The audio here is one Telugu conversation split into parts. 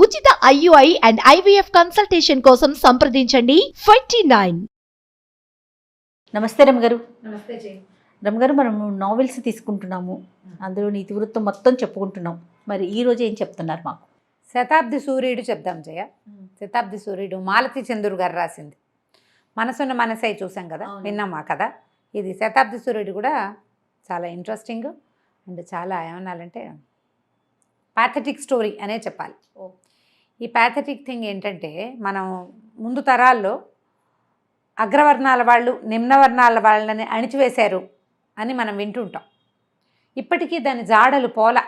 ఉచిత IUI అండ్ IVF కన్సల్టేషన్ కోసం సంప్రదించండి 29. నమస్తే రమగారు. నమస్తే జై. రమగారు, మనం నావెల్స్ తీసుకుంటున్నాము, అందులో నీతి వృత్తం మొత్తం చెప్పుకుంటున్నాం. మరి ఈ రోజు ఏం చెప్తున్నారు మాకు? శతాబ్ది సూర్యుడు చెప్దాం జయ. శతాబ్ది సూర్యుడు మాలతి చంద్రుడు గారు రాసింది. మనసున్న మనసై చూసాం కదా, విన్నాం ఆ కథ. ఇది శతాబ్ది సూర్యుడు కూడా చాలా ఇంట్రెస్టింగ్ అండ్ చాలా ఏమనాలంటే ప్యాథటిక్ స్టోరీ అనే చెప్పాలి. ఈ ప్యాథటిక్ థింగ్ ఏంటంటే, మనం ముందు తరాల్లో అగ్రవర్ణాల వాళ్ళు నిమ్నవర్ణాల వాళ్ళని అణిచివేశారు అని మనం వింటుంటాం. ఇప్పటికీ దాని జాడలు పోల.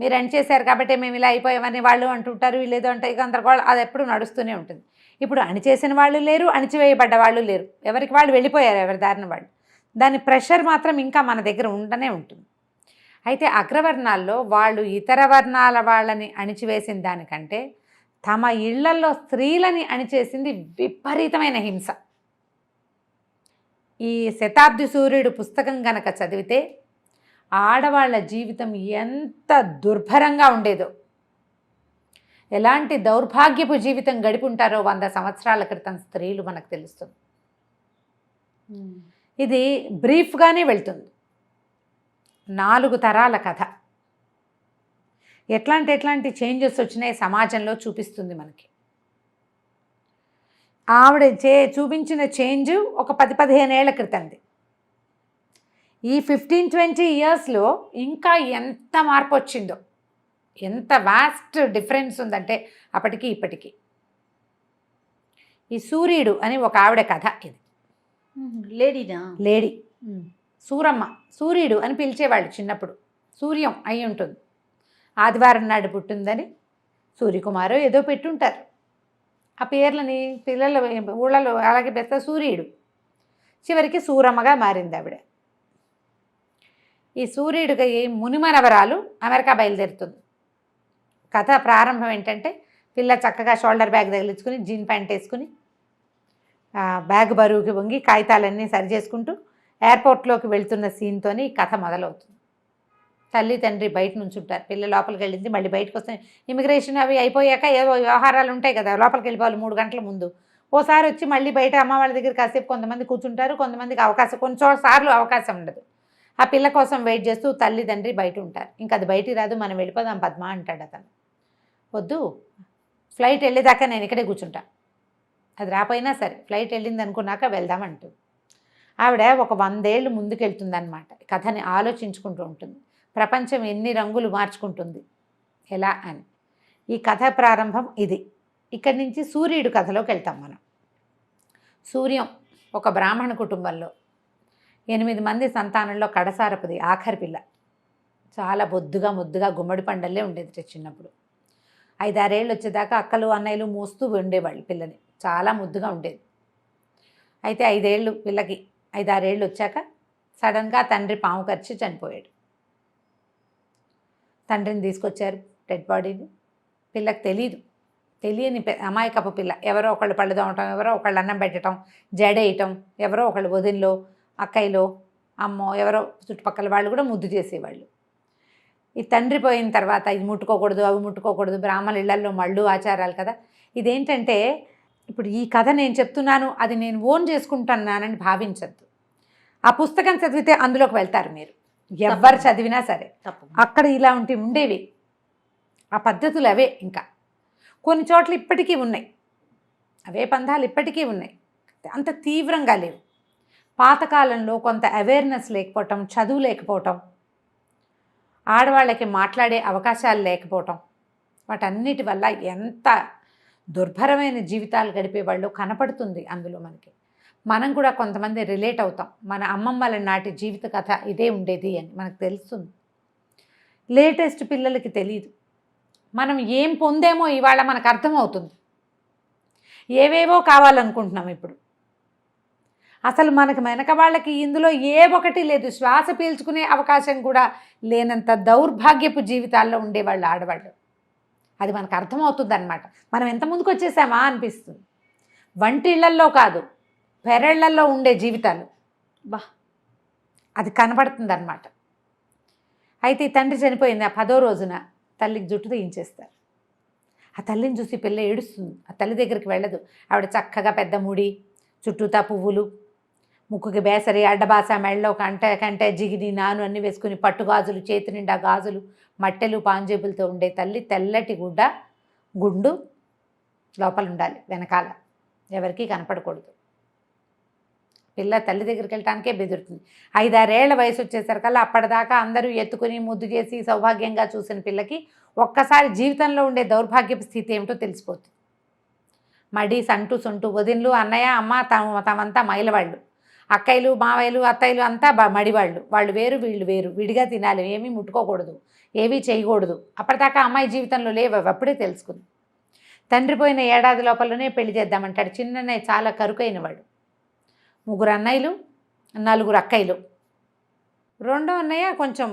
మీరు అణిచేశారు కాబట్టి మేము ఇలా అయిపోయామని వాళ్ళు అంటుంటారు, వీళ్ళేదో అంటే గందరగోళం, అది ఎప్పుడు నడుస్తూనే ఉంటుంది. ఇప్పుడు అణిచేసిన వాళ్ళు లేరు, అణిచివేయబడ్డ వాళ్ళు లేరు, ఎవరికి వాళ్ళు వెళ్ళిపోయారు, ఎవరి దారిన వాళ్ళు. దాని ప్రెషర్ మాత్రం ఇంకా మన దగ్గర ఉండనే ఉంటుంది. అయితే అగ్రవర్ణాల్లో వాళ్ళు ఇతర వర్ణాల వాళ్ళని అణిచివేసిన దానికంటే తమ ఇళ్లల్లో స్త్రీలని అణిచేసింది విపరీతమైన హింస. ఈ శతాబ్ది సూర్యుడు పుస్తకం గనక చదివితే ఆడవాళ్ళ జీవితం ఎంత దుర్భరంగా ఉండేదో, ఎలాంటి దౌర్భాగ్యపు జీవితం గడిపి ఉంటారో 100 సంవత్సరాల క్రితం స్త్రీలు మనకు తెలుస్తుంది. ఇది బ్రీఫ్గానే వెళ్తుంది. 4 తరాల కథ. ఎట్లాంటి చేంజెస్ వచ్చినాయి సమాజంలో చూపిస్తుంది మనకి. ఆవిడ చూపించిన చేంజ్ ఒక 10-15 ఏళ్ల క్రితంది. ఈ 15-20 ఇయర్స్లో ఇంకా ఎంత మార్పు వచ్చిందో, ఎంత వాస్ట్ డిఫరెన్స్ ఉందంటే అప్పటికి ఇప్పటికీ. ఈ సూర్యుడు అని ఒక ఆవిడ కథ ఇది. లేడీ సూరమ్మ, సూర్యుడు అని పిలిచేవాళ్ళు చిన్నప్పుడు. సూర్యం అయి ఉంటుంది. ఆదివారం నాడు పుట్టిందని సూర్యకుమారో ఏదో పెట్టుంటారు. ఆ పేర్లని పిల్లల ఊళ్ళలో అలాగే పెద్ద సూర్యుడు. చివరికి సూరమ్మగా మారింది ఆవిడ. ఈ సూర్యుడికి మునిమనవరాలు అమెరికా బయలుదేరుతుంది. కథ ప్రారంభం ఏంటంటే, పిల్ల చక్కగా షోల్డర్ బ్యాగ్ తగిలించుకుని జీన్ ప్యాంట్ వేసుకుని బ్యాగ్ బరువుకి వంగి కాగితాలన్నీ సరి చేసుకుంటూ ఎయిర్పోర్ట్లోకి వెళ్తున్న సీన్తోని ఈ కథ మొదలవుతుంది. తల్లి తండ్రి బయట నుంచి ఉంటారు. పిల్ల లోపలికి వెళ్ళింది, మళ్ళీ బయటకు వస్తే ఇమిగ్రేషన్ అవి అయిపోయాక ఏవో వ్యవహారాలు ఉంటాయి కదా, లోపలికి వెళ్ళిపోవాలి 3 గంటల ముందు. ఓసారి వచ్చి మళ్ళీ బయట అమ్మ వాళ్ళ దగ్గర కాసేపు కొంతమంది కూర్చుంటారు, కొంతమందికి అవకాశం, సార్లు అవకాశం ఉండదు. ఆ పిల్ల కోసం వెయిట్ చేస్తూ తల్లి తండ్రి బయట ఉంటారు. ఇంకా అది బయటికి రాదు, మనం వెళ్ళిపోదాం పద్మ అంటాడు అతను. వద్దు, ఫ్లైట్ వెళ్ళేదాకా నేను ఇక్కడే కూర్చుంటా, అది రాపోయినా సరే ఫ్లైట్ వెళ్ళింది అనుకున్నాక వెళ్దామంటూ. ఆవిడ ఒక 100 ఏళ్ళు ముందుకెళ్తుందన్నమాట. కథని ఆలోచించుకుంటూ ఉంటుంది. ప్రపంచం ఎన్ని రంగులు మార్చుకుంటుంది ఎలా అని. ఈ కథ ప్రారంభం ఇది. ఇక్కడి నుంచి సూర్యుడు కథలోకి వెళ్తాం మనం. సూర్యం ఒక బ్రాహ్మణ కుటుంబంలో 8 మంది సంతానంలో కడసారపుది, ఆఖరి పిల్ల. చాలా బొద్దుగా ముద్దుగా గుమ్మడి పండల్లే ఉండేది చిన్నప్పుడు. 5-6 ఏళ్ళు వచ్చేదాకా అక్కలు అన్నయ్యలు మోస్తూ ఉండేవాళ్ళు పిల్లని. చాలా ముద్దుగా ఉండేది. అయితే 5 ఏళ్ళు పిల్లకి, 5-6 ఏళ్ళు వచ్చాక సడన్గా తండ్రి పాము కరిచి చనిపోయాడు. తండ్రిని తీసుకొచ్చారు, డెడ్ బాడీని. పిల్లకి తెలియని అమాయకపు పిల్ల. ఎవరో ఒకళ్ళు పళ్ళు తోమటం, ఎవరో ఒకళ్ళు అన్నం పెట్టడం, జడేయటం, ఎవరో ఒకళ్ళు వదినలో అక్కయ్యలో అమ్మో ఎవరో చుట్టుపక్కల వాళ్ళు కూడా ముద్దు చేసేవాళ్ళు. ఈ తండ్రి పోయిన తర్వాత ఇది ముట్టుకోకూడదు, అవి ముట్టుకోకూడదు, బ్రాహ్మణ ఇళ్లల్లో మళ్ళు ఆచారాలు కదా. ఇదేంటంటే, ఇప్పుడు ఈ కథ నేను చెప్తున్నాను, అది నేను ఓన్ చేసుకుంటున్నానని భావించద్దు. ఆ పుస్తకం చదివితే అందులోకి వెళ్తారు మీరు, ఎవరు చదివినా సరే. అక్కడ ఇలా ఉండేవి ఆ పద్ధతులు, అవే ఇంకా కొన్ని చోట్ల ఇప్పటికీ ఉన్నాయి. అవే పంథాలు ఇప్పటికీ ఉన్నాయి, అంత తీవ్రంగా లేవు. పాతకాలంలో కొంత అవేర్నెస్ లేకపోవటం, చదువు లేకపోవటం, ఆడవాళ్ళకి మాట్లాడే అవకాశాలు లేకపోవటం, వాటన్నిటి వల్ల ఎంత దుర్భరమైన జీవితాలు గడిపేవాళ్ళు కనపడుతుంది అందులో మనకి. మనం కూడా కొంతమంది రిలేట్ అవుతాం. మన అమ్మమ్మల నాటి జీవిత కథ ఇదే ఉండేది అని మనకు తెలుస్తుంది. లేటెస్ట్ పిల్లలకి తెలియదు. మనం ఏం పొందేమో ఇవాళ మనకు అర్థమవుతుంది. ఏవేవో కావాలనుకుంటున్నాం ఇప్పుడు. అసలు మనకు వెనక వాళ్ళకి ఇందులో ఏ ఒకటి లేదు. శ్వాస పీల్చుకునే అవకాశం కూడా లేనంత దౌర్భాగ్యపు జీవితాల్లో ఉండేవాళ్ళు ఆడవాళ్ళు. అది మనకు అర్థమవుతుంది అన్నమాట. మనం ఎంత ముందుకు వచ్చేసామా అనిపిస్తుంది. వంటిళ్లల్లో కాదు, పెరళ్లల్లో ఉండే జీవితాలు అది కనపడుతుంది అన్నమాట. అయితే ఈ తండ్రి చనిపోయింది. ఆ 10వ రోజున తల్లికి జుట్టు తీయించేస్తారు. ఆ తల్లిని చూసి పిల్ల ఏడుస్తుంది, ఆ తల్లి దగ్గరికి వెళ్ళదు. ఆవిడ చక్కగా పెద్ద ముడి, చుట్టూతా పువ్వులు, ముక్కుకి బేసరి, అడ్డబాస, మెళ్ళలో కంటే జిగిని నాను అన్నీ వేసుకుని, పట్టుగాజులు, చేతి నిండా గాజులు, మట్టెలు పాంజేబులతో ఉండే తల్లి, తెల్లటి గుండు లోపల ఉండాలి, వెనకాల ఎవరికీ కనపడకూడదు. పిల్ల తల్లి దగ్గరికి వెళ్ళటానికే బెదురుతుంది. 5-6 ఏళ్ల వయసు వచ్చేసరికల్లా అప్పటిదాకా అందరూ ఎత్తుకుని ముద్దు చేసి సౌభాగ్యంగా చూసిన పిల్లకి ఒక్కసారి జీవితంలో ఉండే దౌర్భాగ్యపు స్థితి ఏమిటో తెలిసిపోతుంది. మడి, సంటు, సొంటు, వదిన్లు, అన్నయ్య, అమ్మ తమంతా మైలవాళ్ళు, అక్కయ్యలు, మావయ్యలు, అత్తయ్యలు అంతా మడివాళ్ళు. వాళ్ళు వేరు, వీళ్ళు వేరు, విడిగా తినాలి, ఏమీ ముట్టుకోకూడదు, ఏమీ చేయకూడదు. అప్పటిదాకా అమ్మాయి జీవితంలో లేవు, అప్పుడే తెలుసుకుంది. తండ్రి పోయిన ఏడాది లోపలనే పెళ్లి చేద్దామంటాడు. చిన్నన్నయ్య చాలా కరుకైనవాడు, 3 అన్నయ్యలు, 4 అక్కయ్యలు. రెండో అన్నయ్య కొంచెం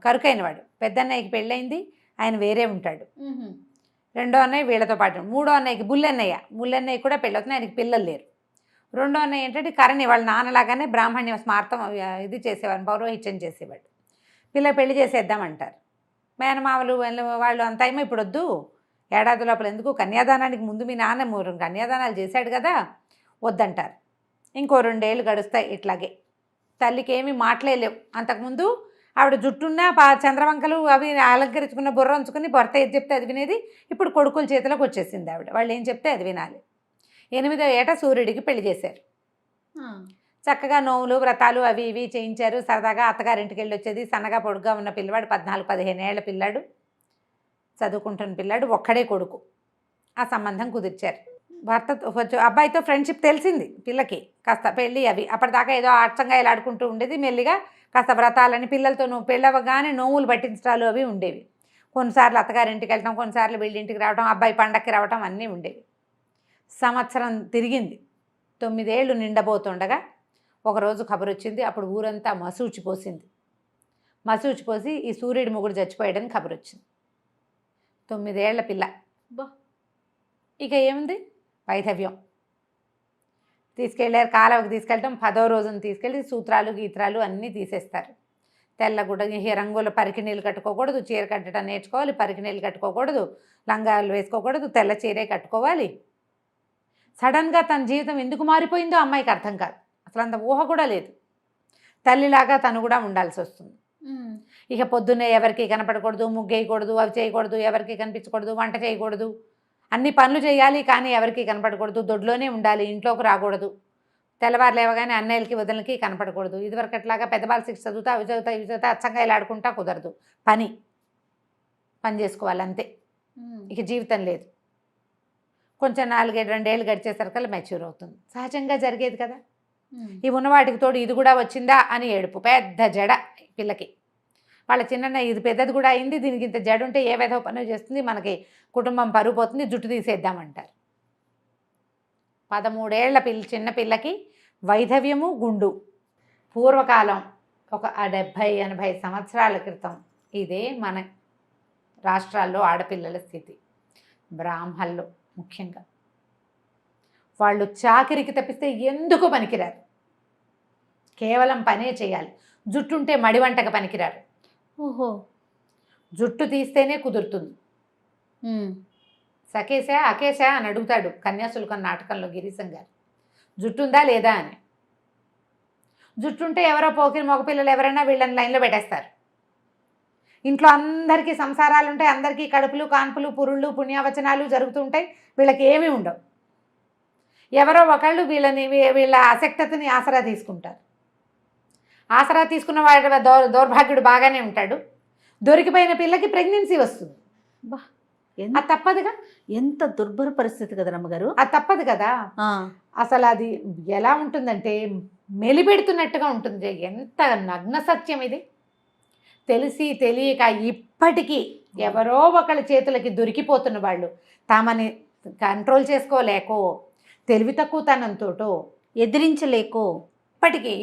కరుకైనవాడు, పెద్దన్నయ్యకి పెళ్ళయింది, ఆయన వేరే ఉంటాడు. రెండో అన్నయ్య వీళ్ళతో పాటు. మూడో అన్నయ్యకి ముల్లన్నయ్య కూడా పెళ్ళవుతుంది, ఆయనకి పిల్లలు లేరు. రెండో అన్నయ్య ఏంటంటే కరణి వాళ్ళ నాన్నలాగానే బ్రాహ్మణ్య స్మార్థం ఇది చేసేవాడు, పౌరోహిత్యం చేసేవాడు. పిల్ల పెళ్లి చేసేద్దామంటారు. మేనమామలు వాళ్ళు అంత ఏమో ఇప్పుడు వద్దు, ఏడాది లోపల ఎందుకు, కన్యాదానానికి ముందు మీ నాన్న 3 కన్యాదానాలు చేశాడు కదా, వద్దంటారు. ఇంకో 2 ఏళ్ళు గడుస్తాయి ఇట్లాగే. తల్లికి ఏమీ మాటలేలేవు. అంతకుముందు ఆవిడ జుట్టున్న చంద్రవంకలు అవి అలంకరించుకున్న బుర్ర ఉంచుకుని భర్త ఏది చెప్తే అది వినేది. ఇప్పుడు కొడుకుల చేతిలోకి వచ్చేసింది ఆవిడ, వాళ్ళు ఏం చెప్తే అది వినాలి. 8వ ఏట సూర్యుడికి పెళ్లి చేశారు. చక్కగా నోవులు, వ్రతాలు అవి ఇవి చేయించారు. సరదాగా అత్తగారింటికి వెళ్ళి వచ్చేది. సన్నగా పొడుగ్గా ఉన్న పిల్లవాడు, 14-15 ఏళ్ల పిల్లాడు, చదువుకుంటున్న పిల్లాడు, ఒక్కడే కొడుకు. ఆ సంబంధం కుదిర్చారు. భర్త అబ్బాయితో ఫ్రెండ్షిప్ తెలిసింది పిల్లకి, కాస్త పెళ్ళి అవి. అప్పటిదాకా ఏదో ఆటంగా ఇలా ఆడుకుంటూ ఉండేది. మెల్లిగా కాస్త వ్రతాలని, పిల్లలతో పెళ్ళవగానే నోవులు పట్టించడాలు అవి ఉండేవి. కొన్నిసార్లు అత్తగారింటికి వెళ్ళటం, కొన్నిసార్లు వీళ్ళింటికి రావటం, అబ్బాయి పండక్కి రావటం అన్నీ ఉండేవి. సంవత్సరం తిరిగింది. 9 ఏళ్ళు నిండబోతుండగా ఒకరోజు కబురు వచ్చింది. అప్పుడు ఊరంతా మసూచిపోసింది. మసూచిపోసి ఈ సూర్యుడి మొగుడు చచ్చిపోయాడని కబురు వచ్చింది. 9 ఏళ్ల పిల్ల. ఇక ఏముంది, వైధవ్యం. తీసుకెళ్ళారు, కాలువకి తీసుకెళ్ళటం. 10వ రోజున తీసుకెళ్ళి సూత్రాలు గీత్రాలు అన్నీ తీసేస్తారు. తెల్లగుడ్డ, రంగుల పరికిణీళ్ళు కట్టుకోకూడదు, చీర కట్టడం నేర్చుకోవాలి, పరికిణీళ్ళు కట్టుకోకూడదు, లంగాలు వేసుకోకూడదు, తెల్ల చీరే కట్టుకోవాలి. సడన్గా తన జీవితం ఎందుకు మారిపోయిందో అమ్మాయికి అర్థం కాదు. అసలు అంత ఊహ కూడా లేదు. తల్లిలాగా తను కూడా ఉండాల్సి వస్తుంది. ఇక పొద్దున్నే ఎవరికి కనపడకూడదు, ముగ్గేయకూడదు, అవి చేయకూడదు, ఎవరికి కనిపించకూడదు, వంట చేయకూడదు, అన్ని పనులు చేయాలి, కానీ ఎవరికి కనపడకూడదు, దొడ్లోనే ఉండాలి, ఇంట్లోకి రాకూడదు. తెల్లవారు లేవగానే అన్నయ్యలకి వదినలకి కనపడకూడదు. ఇదివరకు అట్లాగా పెద్దవాళ్ళు 6 చదువుతా అవి చదువుతా అచ్చంగా ఇలా ఆడుకుంటా కుదరదు. పని చేసుకోవాలి అంతే. ఇక జీవితం లేదు. కొంచెం 4-2 ఏళ్ళు గడిచేసరికల్లా మెచ్యూర్ అవుతుంది. సహజంగా జరిగేది కదా. ఈ ఉన్నవాటికి తోడు ఇది కూడా వచ్చిందా అని ఏడుపు. పెద్ద జడ పిల్లకి. వాళ్ళ చిన్న ఇది పెద్దది కూడా అయింది, దీనికి ఇంత జడ ఉంటే ఏ విధవ పని చేస్తుంది, మనకి కుటుంబం పరుగు పోతుంది, జుట్టు తీసేద్దామంటారు. 13 ఏళ్ల చిన్న పిల్లకి వైధవ్యము, గుండు. పూర్వకాలం ఒక 70-80 సంవత్సరాల క్రితం ఇదే మన రాష్ట్రాల్లో ఆడపిల్లల స్థితి. బ్రాహ్మణులు ముఖ్యంగా వాళ్ళు చాకిరికి తప్పిస్తే ఎందుకు పనికిరారు, కేవలం పనే చేయాలి. జుట్టుంటే మడివంటకు పనికిరారు. ఓహో, జుట్టు తీస్తేనే కుదురుతుంది. సకేశా అకేశా అని అడుగుతాడు కన్యాశుల్కం నాటకంలో గిరీశం గారు, జుట్టుందా లేదా అని. జుట్టుంటే ఎవరో పోకిరి మగపిల్లలు ఎవరైనా వీళ్ళని లైన్లో పెట్టేస్తారు. ఇంట్లో అందరికీ సంసారాలు ఉంటాయి, అందరికీ కడుపులు, కాన్పులు, పురుళ్ళు, పుణ్యావచనాలు జరుగుతుంటాయి, వీళ్ళకి ఏమీ ఉండవు. ఎవరో ఒకళ్ళు వీళ్ళ అశక్తతని ఆసరా తీసుకుంటారు. ఆసరా తీసుకున్న వాడి దౌర్భాగ్యుడు బాగానే ఉంటాడు. దొరికిపోయిన పిల్లకి ప్రెగ్నెన్సీ వస్తుంది. అది తప్పదుగా. ఎంత దుర్భర పరిస్థితి కదా రమ్మగారు. అది తప్పదు కదా. అసలు అది ఎలా ఉంటుందంటే మెలిపెడుతున్నట్టుగా ఉంటుంది. ఎంత నగ్న సత్యం ఇది. తెలిసి తెలియక ఇప్పటికీ ఎవరో ఒకళ్ళ చేతులకి దొరికిపోతున్న వాళ్ళు తామని కంట్రోల్ చేసుకోలేకో, తెలివి తక్కువతనంతోటో, ఎదిరించలేకో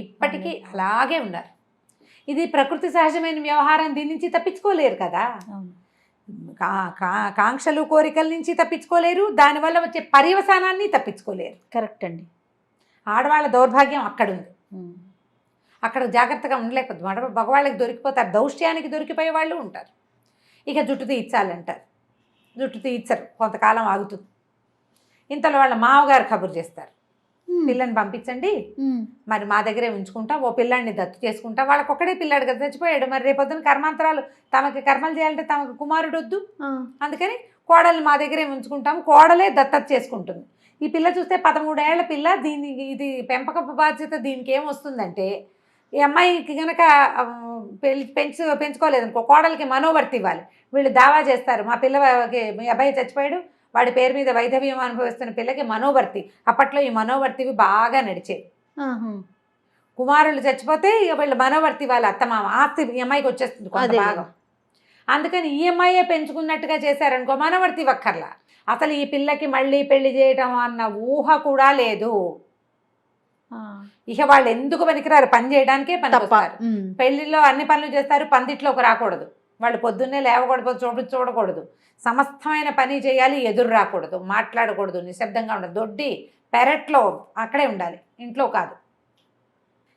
ఇప్పటికీ అలాగే ఉన్నారు. ఇది ప్రకృతి సహజమైన వ్యవహారం, దీని నుంచి తప్పించుకోలేరు కదా. కాంక్షలు కోరికల నుంచి తప్పించుకోలేరు, దానివల్ల వచ్చే పర్యవసానాన్ని తప్పించుకోలేరు. కరెక్ట్ అండి. ఆడవాళ్ళ దౌర్భాగ్యం అక్కడుంది. అక్కడ జాగ్రత్తగా ఉండలేకపోతే మగవాళ్ళకి దొరికిపోతారు, దౌష్ట్యానికి దొరికిపోయే వాళ్ళు ఉంటారు. ఇక జుట్టు తీయించాలంటారు. జుట్టు తీర్చరు, కొంతకాలం ఆగుతుంది. ఇంతలో వాళ్ళ మామగారు కబురు చేస్తారు, పిల్లని పంపించండి, మరి మా దగ్గరే ఉంచుకుంటా, ఓ పిల్లాడిని దత్తు చేసుకుంటా. వాళ్ళకి ఒక్కడే పిల్లాడు కదా, చచ్చిపోయాడు. మరి రేపొద్దున కర్మాంతరాలు తమకి కర్మలు చేయాలంటే తమకు కుమారుడు వద్దు. అందుకని కోడల్ని మా దగ్గరే ఉంచుకుంటాము, కోడలే దత్తత చేసుకుంటుంది. ఈ పిల్ల చూస్తే 13 ఏళ్ల పిల్ల, దీనికి ఇది పెంపకపు బాధ్యత దీనికి ఏమొస్తుందంటే, ఈ అమ్మాయికి కనుక పెంచుకోలేదనుకో, కోడలికి మనోవర్తి ఇవ్వాలి. వీళ్ళు దావా చేస్తారు, మా పిల్లకి మీ అబ్బాయి చచ్చిపోయాడు, వాడి పేరు మీద వైధవ్యం అనుభవిస్తున్న పిల్లకి మనోవర్తి. అప్పట్లో ఈ మనోవర్తివి బాగా నడిచేది. కుమారులు చచ్చిపోతే ఇక వీళ్ళు మనోవర్తి వాళ్ళ అత్తమామ ఆస్తి ఈ అమ్మాయికి వచ్చేస్తుంది కొంత భాగం. అందుకని ఈ అమ్మాయే పెంచుకున్నట్టుగా చేశారనుకో, మనోవర్తి ఇవ్వక్కర్లా. అసలు ఈ పిల్లకి మళ్ళీ పెళ్లి చేయటం అన్న ఊహ కూడా లేదు. ఇక వాళ్ళు ఎందుకు పనికిరారు, పని చేయడానికే పనికొస్తారు. పెళ్లిలో అన్ని పనులు చేస్తారు, పందిట్లోకి రాకూడదు. వాళ్ళు పొద్దున్నే లేవకూడదు, చూడకూడదు, సమస్తమైన పని చేయాలి, ఎదురు రాకూడదు, మాట్లాడకూడదు, నిశ్శబ్దంగా ఉండదు, దొడ్డి పెరట్లో అక్కడే ఉండాలి, ఇంట్లో కాదు.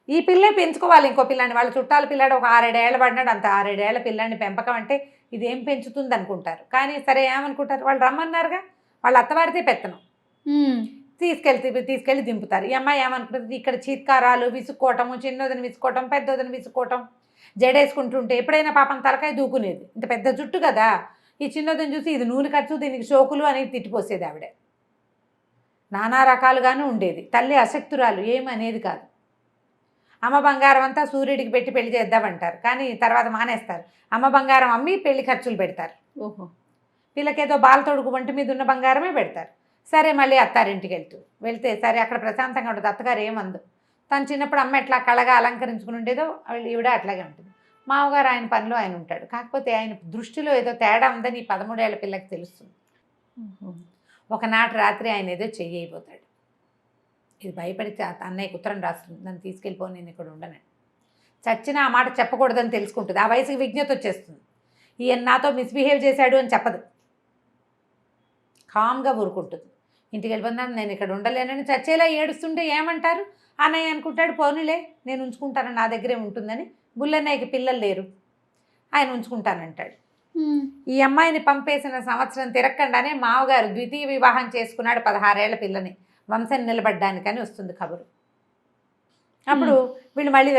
ఈ పిల్లే పెంచుకోవాలి ఇంకో పిల్లాన్ని. వాళ్ళ చుట్టాల పిల్లాడు ఒక 6-7 ఏళ్ళ పడినాడు, అంత 6-7 ఏళ్ల పిల్లాన్ని పెంపకం అంటే ఇదేం పెంచుతుంది అనుకుంటారు. కానీ సరే ఏమనుకుంటారు, వాళ్ళు రమ్మన్నారుగా, వాళ్ళ అత్తవారితే పెత్తనం, తీసుకెళ్ళి దింపుతారు. ఈ అమ్మాయి ఏమనుకుంటుంది, ఇక్కడ చీత్కారాలు, విసుక్కోవటము, చిన్నోదని విసుకోవటం, పెద్దోదని విసుకోవటం, జడేసుకుంటుంటే ఎప్పుడైనా పాపం తలకాయ దూకునేది. ఇంత పెద్ద జుట్టు కదా, ఈ చిన్నదని చూసి ఇది నూనె ఖర్చు, దీనికి షోకులు అనేది తిట్టిపోసేది ఆవిడ. నానా రకాలుగానే ఉండేది. తల్లి అశక్తురాలు, ఏమనేది కాదు. అమ్మ బంగారం అంతా సూర్యుడికి పెట్టి పెళ్లి చేద్దామంటారు, కానీ తర్వాత మానేస్తారు. అమ్మ బంగారం అమ్మి పెళ్లి ఖర్చులు పెడతారు. పిల్లకేదో బాలతోడుకు ఒంటి మీద ఉన్న బంగారమే పెడతారు. సరే మళ్ళీ అత్తారింటికి వెళ్తే సరే అక్కడ ప్రశాంతంగా ఉంటుంది. అత్తగారు ఏమందు, తను చిన్నప్పుడు అమ్మ ఎట్లా కళగా అలంకరించుకుని ఉండేదో ఈవిడ అట్లాగే ఉంటుంది. మామగారు ఆయన పనిలో ఆయన ఉంటాడు. కాకపోతే ఆయన దృష్టిలో ఏదో తేడా ఉందని ఈ 13 ఏళ్ల పిల్లకి తెలుస్తుంది. ఒకనాటి రాత్రి ఆయన ఏదో చెయ్యైపోతాడు. ఇది భయపడి అన్నయ్యకి ఉత్తరం రాస్తుంది, నన్ను తీసుకెళ్ళిపో, నేను ఇక్కడ ఉండను. చచ్చినా ఆ మాట చెప్పకూడదని తెలుసుకుంటుంది. ఆ వయసుకి విజ్ఞత వచ్చేస్తుంది. ఈయన నాతో మిస్బిహేవ్ చేశాడు అని చెప్పదు, కామ్గా ఊరుకుంటుంది. ఇంటికి వెళ్ళిపోతున్నాను, నేను ఇక్కడ ఉండలేనని చచ్చేలా ఏడుస్తుంటే ఏమంటారు, అన్నయ్య అనుకుంటాడు, పోనీలే నేను ఉంచుకుంటాను, నా దగ్గరే ఉంటుందని. బుల్లన్నయ్యకి పిల్లలు లేరు, ఆయన ఉంచుకుంటానంటాడు. ఈ అమ్మాయిని పంపేసిన సంవత్సరం తిరగకుండానే మావగారు ద్వితీయ వివాహం చేసుకున్నాడు 16 ఏళ్ల పిల్లని, వంశం నిలబడ్డానికని వస్తుంది కబురు. అప్పుడు వీళ్ళు మళ్ళీ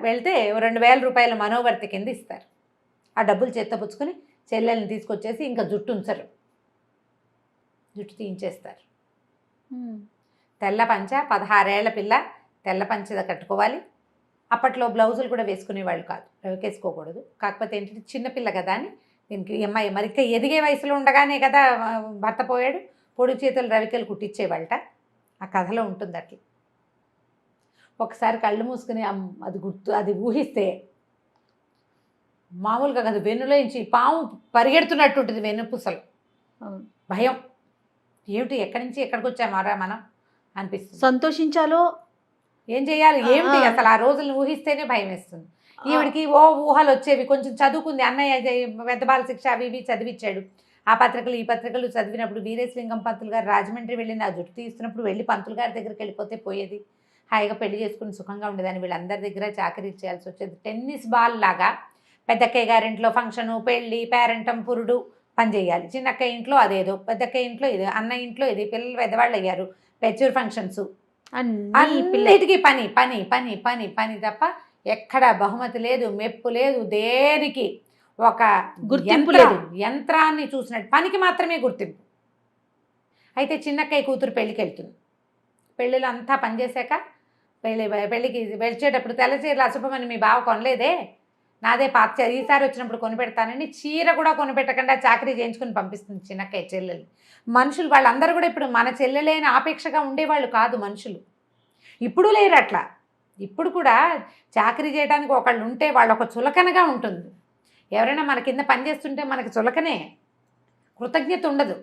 వెళ్తే 2000 రూపాయల మనోవర్తి కింద ఇస్తారు. ఆ డబ్బులు చేత్తో పుచ్చుకొని చెల్లెల్ని తీసుకొచ్చేసి ఇంకా జుట్టు ఉంచరు, జుట్టు తీయించేస్తారు. తెల్ల పంచ, 16 ఏళ్ల పిల్ల తెల్ల పంచ కట్టుకోవాలి. అప్పట్లో బ్లౌజులు కూడా వేసుకునేవాళ్ళు కాదు, రవికేసుకోకూడదు. కాకపోతే ఏంటంటే చిన్నపిల్ల కదా అని దీనికి అమ్మాయి మరి ఇంకా ఎదిగే వయసులో ఉండగానే కదా భర్త పోయాడు, పొడుగు చేతులు రవికలు కుట్టించేవాళ్ళట. ఆ కథలో ఉంటుంది అట్లా. ఒకసారి కళ్ళు మూసుకుని అది ఊహిస్తే మామూలుగా కదా, వెన్నులోంచి పాము పరిగెడుతున్నట్టు ఉంటుంది, వెన్నుపూసలు. భయం, ఏమిటి ఎక్కడి నుంచి ఎక్కడికి వచ్చామారా మనం అనిపిస్తుంది. సంతోషించాలో ఏం చేయాలి ఏమిటి అసలు, ఆ రోజులను ఊహిస్తేనే భయం వేస్తుంది. ఈవిడికి ఊహలు వచ్చేవి, కొంచెం చదువుకుంది. అన్నయ్య పెద్ద బాల శిక్ష అవి ఇవి చదివించాడు. ఆ పత్రికలు ఈ పత్రికలు చదివినప్పుడు వీరేశలింగం పంతులు గారు రాజమండ్రి వెళ్ళి నా జుట్టు తీస్తున్నప్పుడు వెళ్ళి పంతులు గారి దగ్గరికి వెళ్ళిపోతే పోయేది, హాయిగా పెళ్లి చేసుకుని సుఖంగా ఉండేదని. వీళ్ళందరి దగ్గర చాకరీ చేయాల్సి వచ్చేది. టెన్నిస్ బాల్ లాగా పెద్దక్కయ్య గారింట్లో ఫంక్షను, పెళ్ళి, పేరెంటం, పురుడు పని చేయాలి. చిన్నక్కయ్య ఇంట్లో అదేదో, పెద్దక్కయ్య ఇంట్లో ఇది, అన్న ఇంట్లో ఇది, పిల్లలు పెద్దవాళ్ళు అయ్యారు, మెచ్యూర్ ఫంక్షన్స్, అన్నిటికీ పని పని పని పని పని తప్ప ఎక్కడ బహుమతి లేదు, మెప్పు లేదు, దేనికి ఒక గుర్తింపు లేదు. యంత్రాన్ని చూసినట్టు పనికి మాత్రమే గుర్తింపు. అయితే చిన్నక్కయ్య కూతురు పెళ్ళికి వెళ్తుంది. పెళ్ళిలో అంతా పనిచేశాక పెళ్ళికి వెళ్ళేటప్పుడు తెల్ల చీరలు అశుభమని మీ బావ కొనలేదే, నాదే పాత చీర, ఈసారి వచ్చినప్పుడు కొనిపెడతానని చీర కూడా కొనిపెట్టకుండా చాకరీ చేయించుకుని పంపిస్తుంది చిన్నక్కయ్య చెల్లెలు. మనుషులు వాళ్ళందరూ కూడా ఇప్పుడు మన చెల్లెలేని ఆపేక్షగా ఉండేవాళ్ళు కాదు మనుషులు. ఇప్పుడు లేరు అట్లా. ఇప్పుడు కూడా చాకరీ చేయడానికి ఒకళ్ళు ఉంటే వాళ్ళు ఒక చులకనగా ఉంటుంది. ఎవరైనా మన కింద పనిచేస్తుంటే మనకి చులకనే, కృతజ్ఞత ఉండదు.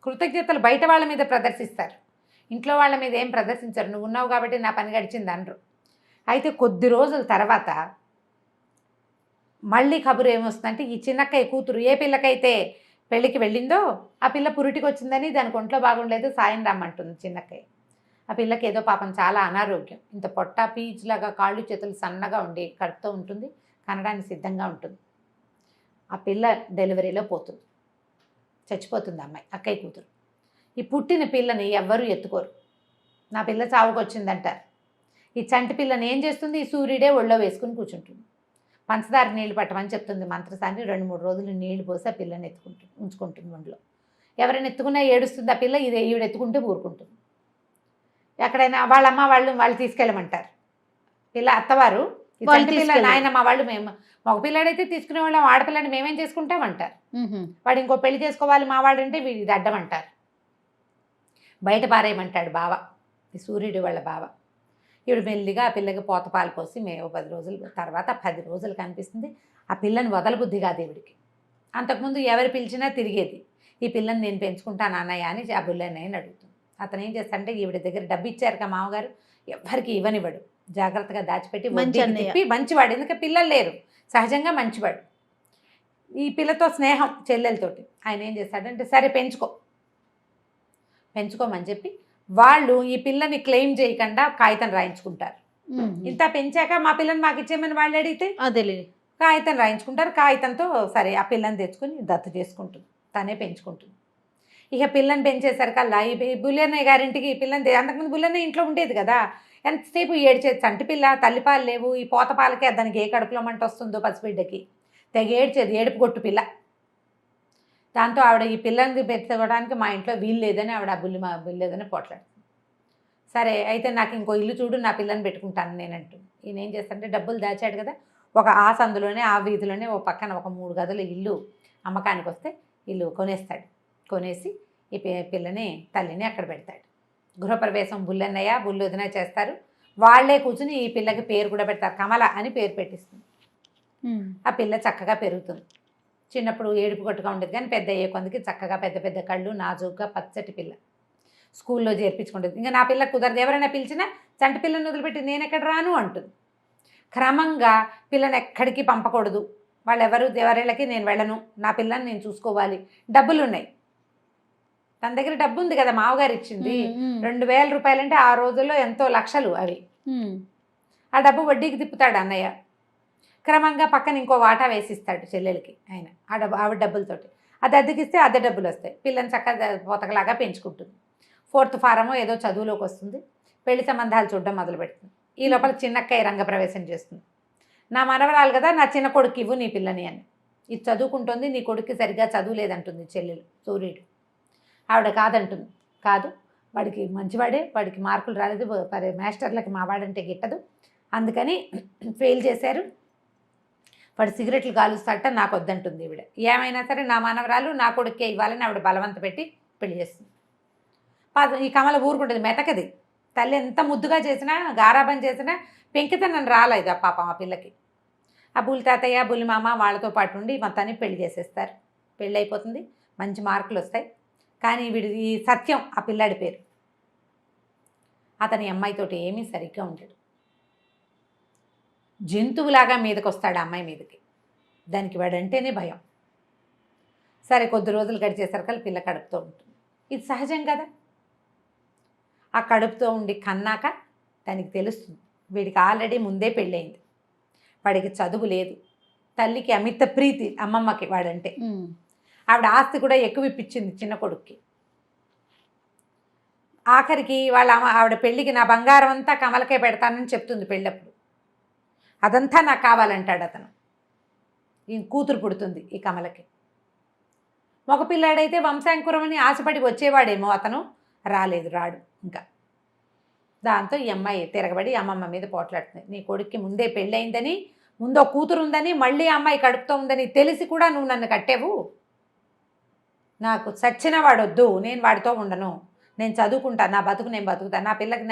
కృతజ్ఞతలు బయట వాళ్ళ మీద ప్రదర్శిస్తారు, ఇంట్లో వాళ్ళ మీద ఏం ప్రదర్శించరు. నువ్వు ఉన్నావు కాబట్టి నా పని గడిచింది అనరు. అయితే కొద్ది రోజుల తర్వాత మళ్ళీ కబురు ఏమొస్తుందంటే, ఈ చిన్నక్కయ్య కూతురు ఏ పిల్లకైతే పెళ్ళికి వెళ్ళిందో ఆ పిల్ల పురిటికి వచ్చిందని దానికి ఒంట్లో బాగుండలేదు, సాయం రమ్మంటుంది చిన్నక్కయ్య. ఆ పిల్లకి ఏదో పాపం చాలా అనారోగ్యం, ఇంత పొట్ట పీచులాగా కాళ్ళు చేతులు సన్నగా ఉండి కడుపుతో ఉంటుంది, కనడానికి సిద్ధంగా ఉంటుంది. ఆ పిల్ల డెలివరీలో పోతుంది. చచ్చిపోతుంది అమ్మాయి, అక్కయ్య కూతురు. ఈ పుట్టిన పిల్లని ఎవ్వరూ ఎత్తుకోరు. నా పిల్ల చావుకు వచ్చిందంటారు. ఈ చంటి పిల్లని ఏం చేస్తుంది, ఈ సూర్యుడే ఒళ్ళో వేసుకుని కూర్చుంటుంది. పంచదార నీళ్లు పట్టమని చెప్తుంది మంత్రసాన్ని. 2-3 రోజులు నీళ్లు పోసి ఆ పిల్లని ఉంచుకుంటుంది ఒంట్లో. ఎవరైనా ఎత్తుకున్నా ఏడుస్తుంది ఆ పిల్ల, ఇది ఈవిడ ఎత్తుకుంటే ఊరుకుంటుంది. ఎక్కడైనా వాళ్ళ అమ్మ వాళ్ళు తీసుకెళ్ళమంటారు. పిల్ల అత్తవారు ఈ చంటి పిల్ల నాయనమ్మ వాళ్ళు, మేము మగ పిల్లాడైతే తీసుకునే వాళ్ళం, ఆడపిల్లని మేమేం చేసుకుంటామంటారు. వాడు ఇంకో పెళ్లి చేసుకోవాలి మా వాడంటే వీడి అడ్డం అంటారు. బయట పారేయమంటాడు బావ, ఈ సూర్యుడు వాళ్ళ బావ. ఈవిడ మెల్లిగా ఆ పిల్లకి పోత పాలు పోసి 10 రోజుల తర్వాత 10 రోజులు కనిపిస్తుంది. ఆ పిల్లని వదలబుద్ధి కాదు ఈవిడికి. అంతకుముందు ఎవరు పిలిచినా తిరిగేది. ఈ పిల్లని నేను పెంచుకుంటాను అన్నయ్య అని ఆ బుల్లన్నయ్యని అడుగుతుంది. అతను ఏం చేస్తాడంటే, ఈవిడ దగ్గర డబ్బు ఇచ్చారు కదా మామగారు, ఎవ్వరికి ఇవ్వనివ్వడు, జాగ్రత్తగా దాచిపెట్టి తిప్పి మంచివాడు. ఎందుకంటే పిల్లలు లేరు, సహజంగా మంచివాడు. ఈ పిల్లతో స్నేహం చెల్లెలతోటి. ఆయన ఏం చేస్తాడంటే, సరే పెంచుకోమని చెప్పి వాళ్ళు ఈ పిల్లని క్లెయిమ్ చేయకుండా కాగితం రాయించుకుంటారు. ఇంత పెంచాక మా పిల్లని మాకు ఇచ్చేయమని వాళ్ళు అడిగితే అదేలే కాగితం రాయించుకుంటారు. కాగితంతో సరే ఆ పిల్లని తెచ్చుకొని దత్తు చేసుకుంటుంది, తనే పెంచుకుంటుంది. ఇక పిల్లని పెంచేసరికల్లా ఈ బుల్లన్నయ్య గారింటికి పిల్లని, అంతకుముందు బుల్లన్నయ్య ఇంట్లో ఉండేది కదా, ఎంతసేపు ఏడ్చేది. చంటి పిల్ల, తల్లిపాలు లేవు, ఈ పోతపాలకే దానికి ఏ కడుపులో మంట వస్తుందో పసిబిడ్డకి, తెగ ఏడ్చేది, ఏడుపు కొట్టు పిల్ల. దాంతో ఆవిడ ఈ పిల్లని పెట్టుకోవడానికి మా ఇంట్లో వీలు లేదని ఆవిడ వీలు లేదని పోట్లాడుతుంది. సరే అయితే నాకు ఇంకో ఇల్లు చూడు, నా పిల్లని పెట్టుకుంటాను నేనంటూ. ఈయన ఏం చేస్తాడంటే, డబ్బులు దాచాడు కదా, ఒక ఆ సందులోనే ఆ వీధిలోనే ఓ పక్కన ఒక 3 గదుల ఇల్లు అమ్మకానికి వస్తే ఇల్లు కొనేస్తాడు. కొనేసి ఈ పిల్లని తల్లిని అక్కడ పెడతాడు. గృహప్రవేశం బుల్లన్నయ్య బుల్లొదిన చేస్తారు. వాళ్లే కూర్చుని ఈ పిల్లకి పేరు కూడా పెడతారు, కమల అని పేరు పెట్టిస్తుంది. ఆ పిల్ల చక్కగా పెరుగుతుంది. చిన్నప్పుడు ఏడుపు కొట్టుగా ఉండేది, కానీ పెద్ద అయ్యే కొందికి చక్కగా పెద్ద పెద్ద కళ్ళు, నాజుగ్గా పచ్చటి పిల్ల. స్కూల్లో చేర్పించుకుంటుంది. ఇంకా నా పిల్ల కుదరదు, ఎవరైనా పిలిచినా చంటి పిల్లని వదిలిపెట్టి నేను ఎక్కడ రాను అంటుంది. క్రమంగా పిల్లని ఎక్కడికి పంపకూడదు, ఎవరిళ్ళకి నేను వెళ్ళను, నా పిల్లని నేను చూసుకోవాలి. డబ్బులు ఉన్నాయి, తన దగ్గర డబ్బు ఉంది కదా, మావగారు ఇచ్చింది 2000 రూపాయలు అంటే ఆ రోజుల్లో ఎంతో లక్షలు అవి. ఆ డబ్బు వడ్డీకి తిప్పుతాడు అన్నయ్య. క్రమంగా పక్కన ఇంకో వాటా వేసిస్తాడు చెల్లెలకి ఆయన, ఆవిడ డబ్బులతోటి. అది అద్దెకిస్తే అద్దె డబ్బులు వస్తాయి. పిల్లని చక్కగా పోతకలాగా పెంచుకుంటుంది. 4th ఫారమో ఏదో చదువులోకి వస్తుంది, పెళ్లి సంబంధాలు చూడడం మొదలు పెడుతుంది. ఈ లోపల చిన్నక్కయ్య రంగప్రవేశం చేస్తుంది. నా మనవరాలు కదా, నా చిన్న కొడుకు ఇవ్వు నీ పిల్లని అని. ఇది చదువుకుంటుంది, నీ కొడుక్కి సరిగ్గా చదువు లేదంటుంది చెల్లెలు సూర్యుడు. ఆవిడ కాదంటుంది, కాదు వాడికి మంచివాడే, వాడికి మార్కులు రాలేదు, మాస్టర్లకి మావాడంటే గిట్టదు, అందుకని ఫెయిల్ చేశారు, వాడు సిగరెట్లు కాలుస్తాట, నాకు వద్దంటుంది ఈవిడ. ఏమైనా సరే నా మనవరాలు నా కొడుకే ఇవ్వాలని ఆవిడ బలవంత పెట్టి పెళ్లి చేస్తుంది. ఈ కమల ఊరుకుంటుంది, మెతకది. తల్లి ఎంత ముద్దుగా చేసినా గారాబం చేసినా పెంకితనం రాలేదు ఆ పాపం ఆ పిల్లకి. ఆ బుల్లి తాతయ్య బుల్లి మామ వాళ్ళతో పాటు ఉండి మొత్తాన్ని పెళ్లి చేసేస్తారు. పెళ్ళి అయిపోతుంది, మంచి మార్కులు వస్తాయి. కానీ ఈ సత్యం ఆ పిల్లాడి పేరు. అతని అమ్మాయితోటి ఏమీ సరిగ్గా ఉంటాడు, జంతువులాగా మీదకి వస్తాడు అమ్మాయి మీదకి. దానికి వాడంటేనే భయం. సరే కొద్ది రోజులు గడిచేసరికి పిల్ల కడుపుతో ఉంటుంది. ఇది సహజం కదా. ఆ కడుపుతో ఉండి కన్నాక దానికి తెలుస్తుంది, వీడికి ఆల్రెడీ ముందే పెళ్ళయింది, వాడికి చదువు లేదు, తల్లికి అమిత ప్రీతి అమ్మమ్మకి వాడంటే. ఆవిడ ఆస్తి కూడా ఎక్కువ ఇప్పించింది చిన్న కొడుక్కి. ఆఖరికి ఆవిడ పెళ్ళికి నా బంగారం అంతా కమలకే పెడతానని చెప్తుంది పెళ్ళప్పుడు. అదంతా నాకు కావాలంటాడు అతను. ఈ కూతురు పుడుతుంది ఈ కమలకి. మగపిల్లాడైతే వంశాంకురమని ఆశపడి వచ్చేవాడేమో అతను, రాడు ఇంకా. దాంతో ఈ అమ్మాయి తిరగబడి అమ్మమ్మ మీద పోట్లాడుతుంది. నీ కొడుక్కి ముందే పెళ్ళయిందని, ముందో కూతురు ఉందని, మళ్ళీ అమ్మాయి కడుపుతో ఉందని తెలిసి కూడా నువ్వు నన్ను కట్టేవు. నాకు చచ్చిన వాడొద్దు, నేను వాడితో ఉండను, నేను చదువుకుంటాను, నా బతుకు నేను బతుకుతాను, నా పిల్లకి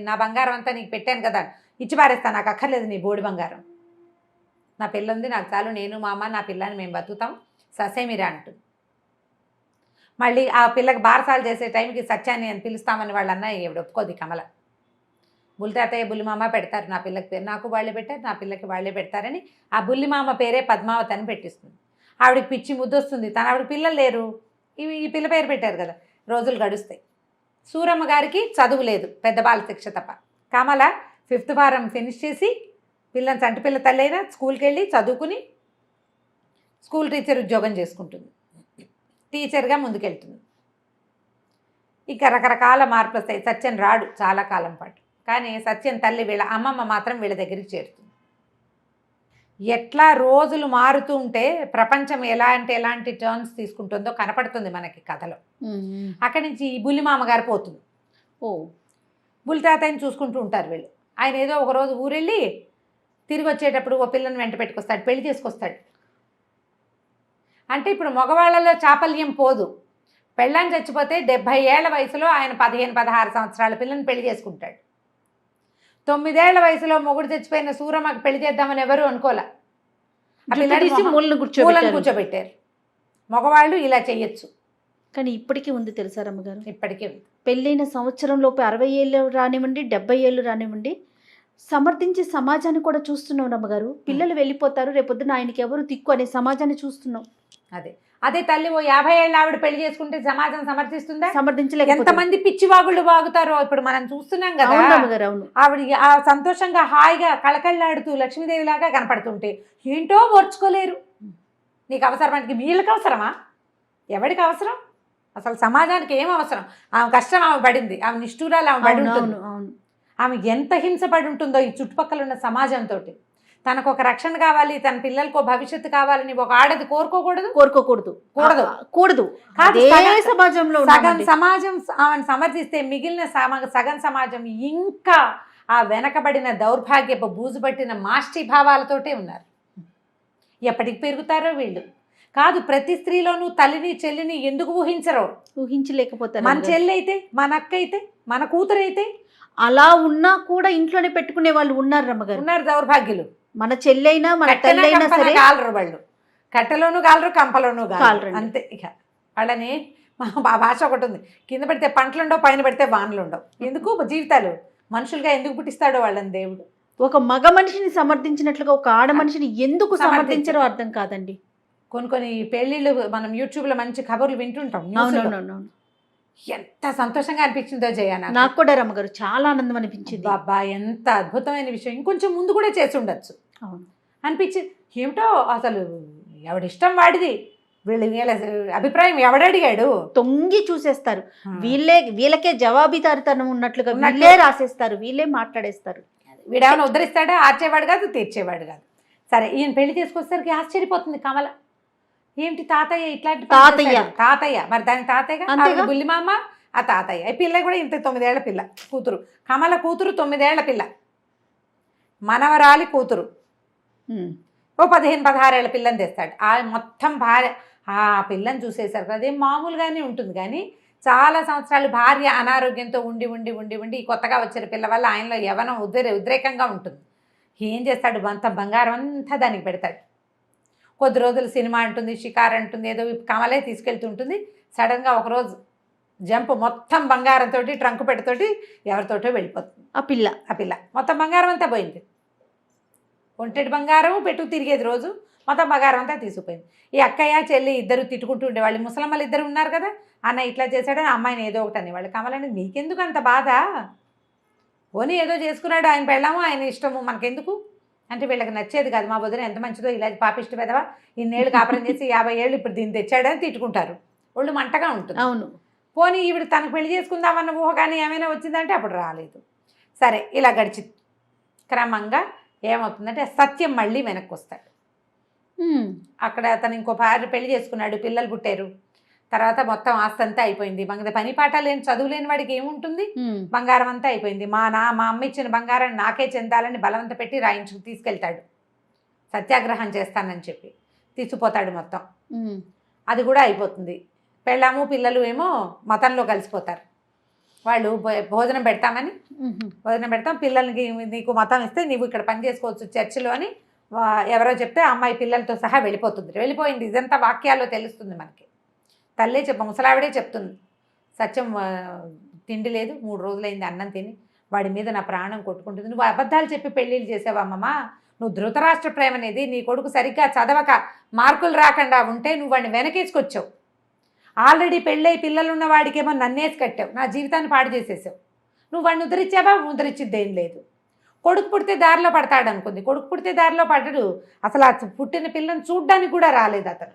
నా బంగారం అంతా నీకు పెట్టాను కదా, ఇచ్చి పారేస్తాను, నాకు అక్కర్లేదు నీ బోడి బంగారం, నా పిల్ల ఉంది నాకు చాలు, నేను మా అమ్మ నా పిల్లని మేము బతుకుతాం, ససేమిరా అంటుంది. మళ్ళీ ఆ పిల్లకి బారసాలు చేసే టైంకి సత్యాన్ని అని పిలుస్తామని వాళ్ళన్నా ఈవిడ ఒప్పుకోదు కమల. బుల్లి తాతయ్య బుల్లి మామ పెడతారు నా పిల్లకి పేరు, నాకు వాళ్ళే పెట్టారు, నా పిల్లకి వాళ్ళే పెడతారని ఆ బుల్లి మామ పేరే పద్మావతి అని పెట్టిస్తుంది. ఆవిడకి పిచ్చి ముద్దొస్తుంది, ఆవిడ పిల్లలు లేరు, ఈ పిల్ల పేరు పెట్టారు కదా. రోజులు గడుస్తాయి. సూరమ్మ గారికి చదువు లేదు, పెద్ద బాల శిక్ష తప్ప. కమల 5th ఫారం ఫినిష్ చేసి పిల్లని చంటి పిల్ల తల్లి అయినా స్కూల్కి వెళ్ళి చదువుకుని స్కూల్ టీచర్ ఉద్యోగం చేసుకుంటుంది. టీచర్గా ముందుకెళ్తుంది. ఇక రకరకాల మార్పులు వస్తాయి. సత్యం రాడు చాలా కాలం పాటు, కానీ సత్యం తల్లి వీళ్ళ అమ్మమ్మ మాత్రం వీళ్ళ దగ్గరికి చేరుతుంది. ఎట్లా రోజులు మారుతూ ఉంటే ప్రపంచం ఎలాంటి టర్న్స్ తీసుకుంటుందో కనపడుతుంది మనకి కథలో. అక్కడి నుంచి ఈ బుల్లిమామ గారు పోతుంది. బుల్లి తాతయ్యని చూసుకుంటూ ఉంటారు వీళ్ళు. ఆయన ఏదో ఒకరోజు ఊరెళ్ళి తిరిగి వచ్చేటప్పుడు ఓ పిల్లని వెంట పెట్టుకొస్తాడు, పెళ్లి చేసుకొస్తాడు. అంటే ఇప్పుడు మగవాళ్ళలో చాపల్యం పోదు. పెళ్ళాన్ని చచ్చిపోతే 70 ఏళ్ల వయసులో ఆయన 15-16 సంవత్సరాల పిల్లని పెళ్లి చేసుకుంటాడు. 9 ఏళ్ల వయసులో మొగుడు చచ్చిపోయిన సూరమ్మకి పెళ్లి చేద్దామని ఎవరు అనుకోలే. మూలను కూర్చోబెట్టారు. మగవాళ్ళు ఇలా చెయ్యొచ్చు. కానీ ఇప్పటికీ ఉంది తెలుసా రమ్మగారు? ఇప్పటికీ ఉంది. పెళ్ళైన సంవత్సరంలోపు 60 ఏళ్ళు రానివ్వండి, 70 ఏళ్ళు రానివ్వండి, సమర్థించే సమాజాన్ని కూడా చూస్తున్నాం రమ్మగారు. పిల్లలు వెళ్ళిపోతారు, రేపొద్దున ఆయనకి ఎవరు దిక్కు అనే సమాజాన్ని చూస్తున్నాం. అదే తల్లి ఓ 50 ఏళ్ళ ఆవిడ పెళ్లి చేసుకుంటే సమాజం సమర్థిస్తుందా? సమర్థించలేదు. ఎంతమంది పిచ్చివాగుళ్ళు వాగుతారో ఇప్పుడు మనం చూస్తున్నాం కదా. అవును. ఆవిడ సంతోషంగా హాయిగా కళకళ్ళాడుతూ లక్ష్మీదేవి లాగా కనపడుతుంటే ఏంటో ఓర్చుకోలేరు. నీకు అవసరమానికి వీళ్ళకి అవసరమా? ఎవడికి అవసరం? అసలు సమాజానికి ఏం అవసరం? ఆమె కష్టం ఆమె పడింది, ఆమె నిష్ఠూరాలు ఆమె పడి ఉంటుంది. ఆమె ఎంత హింసపడి ఉంటుందో ఈ చుట్టుపక్కల ఉన్న సమాజంతో. తనకు ఒక రక్షణ కావాలి, తన పిల్లలకు భవిష్యత్తు కావాలని ఒక ఆడది కోరుకోకూడదు. సమాజంలో సగం సమాజం ఆమెను సమర్థిస్తే మిగిలిన సగం సమాజం ఇంకా ఆ వెనకబడిన దౌర్భాగ్యపు బూజుపట్టిన మాష్టి భావాలతోటే ఉన్నారు. ఎప్పటికి పెరుగుతారో వీళ్ళు. కాదు, ప్రతి స్త్రీలోనూ తల్లిని చెల్లిని ఎందుకు ఊహించలేకపోతారు. మన చెల్లి అయితే, మన అక్క అయితే, మన కూతురు అయితే అలా ఉన్నా కూడా ఇంట్లోనే పెట్టుకునే వాళ్ళు ఉన్నారు రమ్మగారు. ఉన్నారు దౌర్భాగ్యులు. మన చెల్లైనా మన తల్లైనా సరే కాలరు వాళ్ళు. కట్టెలోనూ కాలరు, కంపలోనూ కాలరు. అంతే. ఇక వాళ్ళని ఆ భాష ఒకటి ఉంది, కింద పెడితే పంటలుండవు, పైన పెడితే వానలుండవు. ఎందుకు జీవితాలు మనుషులుగా ఎందుకు పుట్టిస్తాడో వాళ్ళని దేవుడు. ఒక మగ మనిషిని సమర్థించినట్లుగా ఒక ఆడ మనిషిని ఎందుకు సమర్థించారో అర్థం కాదండి. కొన్ని పెళ్ళిళ్ళు మనం యూట్యూబ్లో మంచి ఖబర్లు వింటుంటాం. ఎంత సంతోషంగా అనిపించిందో జయానా. నాకు కూడా రమ్మగారు చాలా ఆనందం అనిపించింది. బాబా ఎంత అద్భుతమైన విషయం, ఇంకొంచెం ముందు కూడా చేసి ఉండొచ్చు అనిపించింది. ఏమిటో అసలు ఎవడిష్టం వాడిది, వీళ్ళ అభిప్రాయం ఎవడడిగాడు తొంగి చూసేస్తారు. వీళ్ళకే జవాబుదారితనం ఉన్నట్లుగా వీళ్ళే రాసేస్తారు, వీళ్ళే మాట్లాడేస్తారు. వీడేమైనా ఉద్ధరిస్తాడా? ఆర్చేవాడు కాదు, తీర్చేవాడు కాదు. సరే, ఈయన పెళ్లి చేసుకొచ్చేసరికి ఆశ్చర్యపోతుంది కమల. ఏమిటి తాతయ్య ఇట్లాంటి తాతయ్య మరి దాని తాతయ్యగా బుల్లిమామ, ఆ తాతయ్య. ఈ పిల్ల కూడా ఇంత 9 ఏళ్ల పిల్ల కూతురు. కమల కూతురు 9 ఏళ్ల పిల్ల, మనవరాలి కూతురు ఓ 15-16 ఏళ్ల పిల్లని తెస్తాడు. ఆ మొత్తం భార్య ఆ పిల్లని చూసేసరికి అదేం మామూలుగానే ఉంటుంది, కానీ చాలా సంవత్సరాలు భార్య అనారోగ్యంతో ఉండి ఉండి ఉండి ఉండి ఈ కొత్తగా వచ్చిన పిల్ల వల్ల ఆయనలో యవనం ఉద్రేకంగా ఉంటుంది. ఏం చేస్తాడు? అంత బంగారం అంతా దానికి పెడతాడు. కొద్ది రోజులు సినిమా అంటుంది, షికార్ అంటుంది, ఏదో కమలే తీసుకెళ్తుంటుంది. సడన్గా ఒకరోజు జంప్, మొత్తం బంగారంతో ట్రంక్ పెట్టతోటి ఎవరితోటో వెళ్ళిపోతుంది. ఆ పిల్ల మొత్తం బంగారం అంతా పోయింది. ఒంటెడి బంగారం పెట్టు తిరిగేది రోజు, మొత్తం బంగారం అంతా తీసుకుపోయింది. ఈ అక్కయ్య చెల్లి ఇద్దరు తిట్టుకుంటూ ఉండేవాళ్ళు. ముసలమ్మలు ఇద్దరు ఉన్నారు కదా, అన్న ఇట్లా చేశాడని అమ్మాయిని ఏదో ఒకటి అనేవాళ్ళు. కమలని నీకెందుకు అంత బాధ, పోనీ ఏదో చేసుకున్నాడు, ఆయన పెళ్ళాము, ఆయన ఇష్టము, మనకెందుకు అంటే వీళ్ళకి నచ్చేది కాదు. మా వదిన ఎంత మంచిదో, ఇలా పాపిష్టి పెదవా, ఇన్నేళ్ళు కాపురం చేసి 50 ఏళ్ళు ఇప్పుడు దీన్ని తెచ్చాడని తిట్టుకుంటారు. ఒళ్ళు మంటగా ఉంటుంది. అవును. పోనీ ఈవిడ తనకు పెళ్లి చేసుకుందామన్న ఊహ కానీ ఏమైనా వచ్చిందంటే అప్పుడు రాలేదు. సరే, ఇలా గడిచి క్రమంగా ఏమవుతుందంటే సత్యం మళ్ళీ వెనక్కి వస్తాడు. అక్కడ తను ఇంకో భార్య పెళ్లి చేసుకున్నాడు, పిల్లలు పుట్టారు. తర్వాత మొత్తం ఆస్తి అంతా అయిపోయింది. పని పాట లేని చదువు లేని వాడికి ఏముంటుంది, బంగారం అంతా అయిపోయింది. మా అమ్మ ఇచ్చిన బంగారాన్ని నాకే చెందాలని బలవంత పెట్టి రాయించుకు తీసుకెళ్తాడు. సత్యాగ్రహం చేస్తానని చెప్పి తీసుకుపోతాడు మొత్తం. అది కూడా అయిపోతుంది. పెళ్ళాము పిల్లలు ఏమో మతంలో కలిసిపోతారు. వాళ్ళు భోజనం పెడతాం, పిల్లలకి నీకు మతం ఇస్తే నీవు ఇక్కడ పని చేసుకోవచ్చు చర్చిలో అని ఎవరో చెప్తే అమ్మాయి పిల్లలతో సహా వెళ్ళిపోయింది. ఇదంతా వాక్యాల్లో తెలుస్తుంది మనకి. తల్లే ముసలావిడే చెప్తుంది, సత్యం తిండి లేదు, 3 రోజులైంది అన్నం తిని, వాడి మీద నా ప్రాణం కొట్టుకుంటుంది. నువ్వు అబద్ధాలు చెప్పి పెళ్ళిళ్ళు చేసావమ్మా, నువ్వు ధృతరాష్ట్ర ప్రేమ అనేది నీ కొడుకు సరిగ్గా చదవక మార్కులు రాకుండా ఉంటే నువ్వు వాడిని వెనకేసుకొచ్చావు. ఆల్రెడీ పెళ్ళై పిల్లలున్న వాడికేమో నన్నేసి కట్టావు, నా జీవితాన్ని పాడు చేసేసావు. నువ్వు వాడిని ఉద్ధరించావా? ఉద్ధరించిద్దేం లేదు. కొడుకు పుడితే దారిలో పడతాడు అనుకుంది, కొడుకు పుడితే దారిలో పడ్డాడు. అసలు ఆ పుట్టిన పిల్లని చూడ్డానికి కూడా రాలేదు అతను.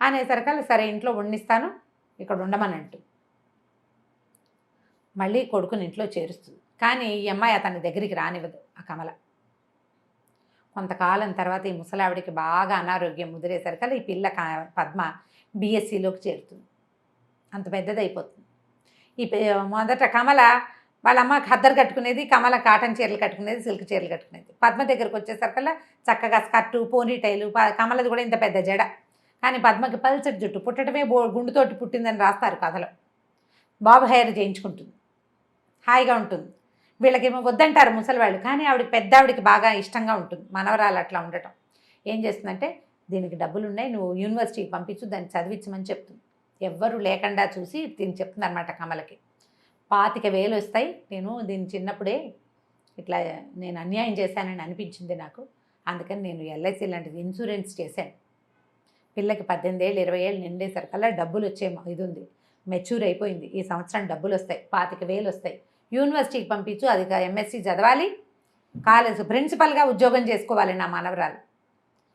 అనేసరికల్లా సరే ఇంట్లో వండిస్తాను ఇక్కడ ఉండమనంటు మళ్ళీ కొడుకుని ఇంట్లో చేరుస్తుంది. కానీ ఈ అమ్మాయి అతని దగ్గరికి రానివ్వదు ఆ కమల. కొంతకాలం తర్వాత ఈ ముసలావిడికి బాగా అనారోగ్యం ముదిరేసరికల్లా ఈ పిల్ల పద్మ బీఎస్సీలోకి చేరుతుంది. అంత పెద్దదైపోతుంది. మొదట కమల వాళ్ళ అమ్మ ఖద్దరు కట్టుకునేది, కమల కాటన్ చీరలు కట్టుకునేది, సిల్క్ చీరలు కట్టుకునేది. పద్మ దగ్గరికి వచ్చేసరికల్లా చక్కగా స్కర్టు, పోనీటైలు, కమలది కూడా ఇంత పెద్ద జడ. కానీ పద్మకి పల్చటి జుట్టు, పుట్టడమే గుండుతోటి పుట్టిందని రాస్తారు కథలో. బాబు హెయిర్ చేయించుకుంటుంది, హాయిగా ఉంటుంది. వీళ్ళకేమో వద్దంటారు ముసలివాళ్ళు, కానీ ఆవిడకి పెద్ద ఆవిడకి బాగా ఇష్టంగా ఉంటుంది మనవరాలు అట్లా ఉండటం. ఏం చేస్తుందంటే దీనికి డబ్బులు ఉన్నాయి, నువ్వు యూనివర్సిటీకి పంపించు, దాన్ని చదివించమని చెప్తుంది. ఎవ్వరూ లేకుండా చూసి దీన్ని చెప్తుంది అనమాట కమలకి. 25,000 వస్తాయి, నేను దీన్ని చిన్నప్పుడే ఇట్లా నేను అన్యాయం చేశానని అనిపించింది నాకు, అందుకని నేను ఎల్ఐసి లాంటిది ఇన్సూరెన్స్ చేశాను. పిల్లకి 18 ఏళ్ళు 20 ఏళ్ళు నిండేసరికల్లా డబ్బులు వచ్చే ఇది ఉంది, మెచ్యూర్ అయిపోయింది, ఈ సంవత్సరం డబ్బులు వస్తాయి, 25,000 వస్తాయి, యూనివర్సిటీకి పంపించు, అది ఎంఎస్సీ చదవాలి, కాలేజ్ ప్రిన్సిపల్గా ఉద్యోగం చేసుకోవాలి నా మనవరాలు.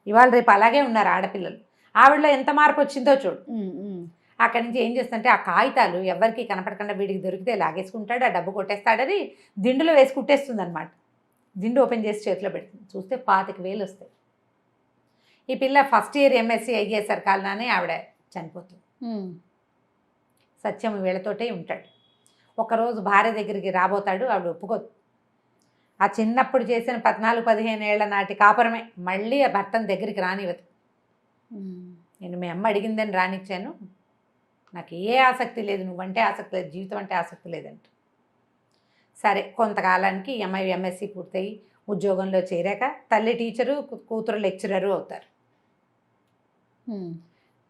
ఇవాళ రేపు అలాగే ఉన్నారు ఆడపిల్లలు. ఆవిడలో ఎంత మార్పు వచ్చిందో చూడు. అక్కడి నుంచి ఏం చేస్తుంటే ఆ కాగితాలు ఎవరికి కనపడకుండా వీడికి దొరికితే లాగేసుకుంటాడు, ఆ డబ్బు కొట్టేస్తాడని దిండులో వేసి కుట్టేస్తుంది అనమాట. దిండు ఓపెన్ చేసి చేతిలో పెడుతుంది. చూస్తే 25,000 వస్తాయి. ఈ పిల్ల ఫస్ట్ ఇయర్ ఎంఎస్సీ అయ్యేసరికాలనే ఆవిడ చనిపోతుంది. సత్యం వీళ్ళతోటే ఉంటాడు. ఒకరోజు భార్య దగ్గరికి రాబోతాడు, ఆవిడ ఒప్పుకోదు. ఆ చిన్నప్పుడు చేసిన 14-15 ఏళ్ల నాటి కాపురమే మళ్ళీ ఆ భర్తను దగ్గరికి రానివ్వదు. నేను మీ అమ్మ అడిగిందని రానిచ్చాను, నాకు ఏ ఆసక్తి లేదు, నువ్వంటే ఆసక్తి లేదు, జీవితం అంటే ఆసక్తి లేదంట. సరే కొంతకాలానికి ఈ అమ్మాయి ఎంఎస్సీ పూర్తయి ఉద్యోగంలో చేరాక తల్లి టీచరు, కూతురు లెక్చరరు అవుతారు.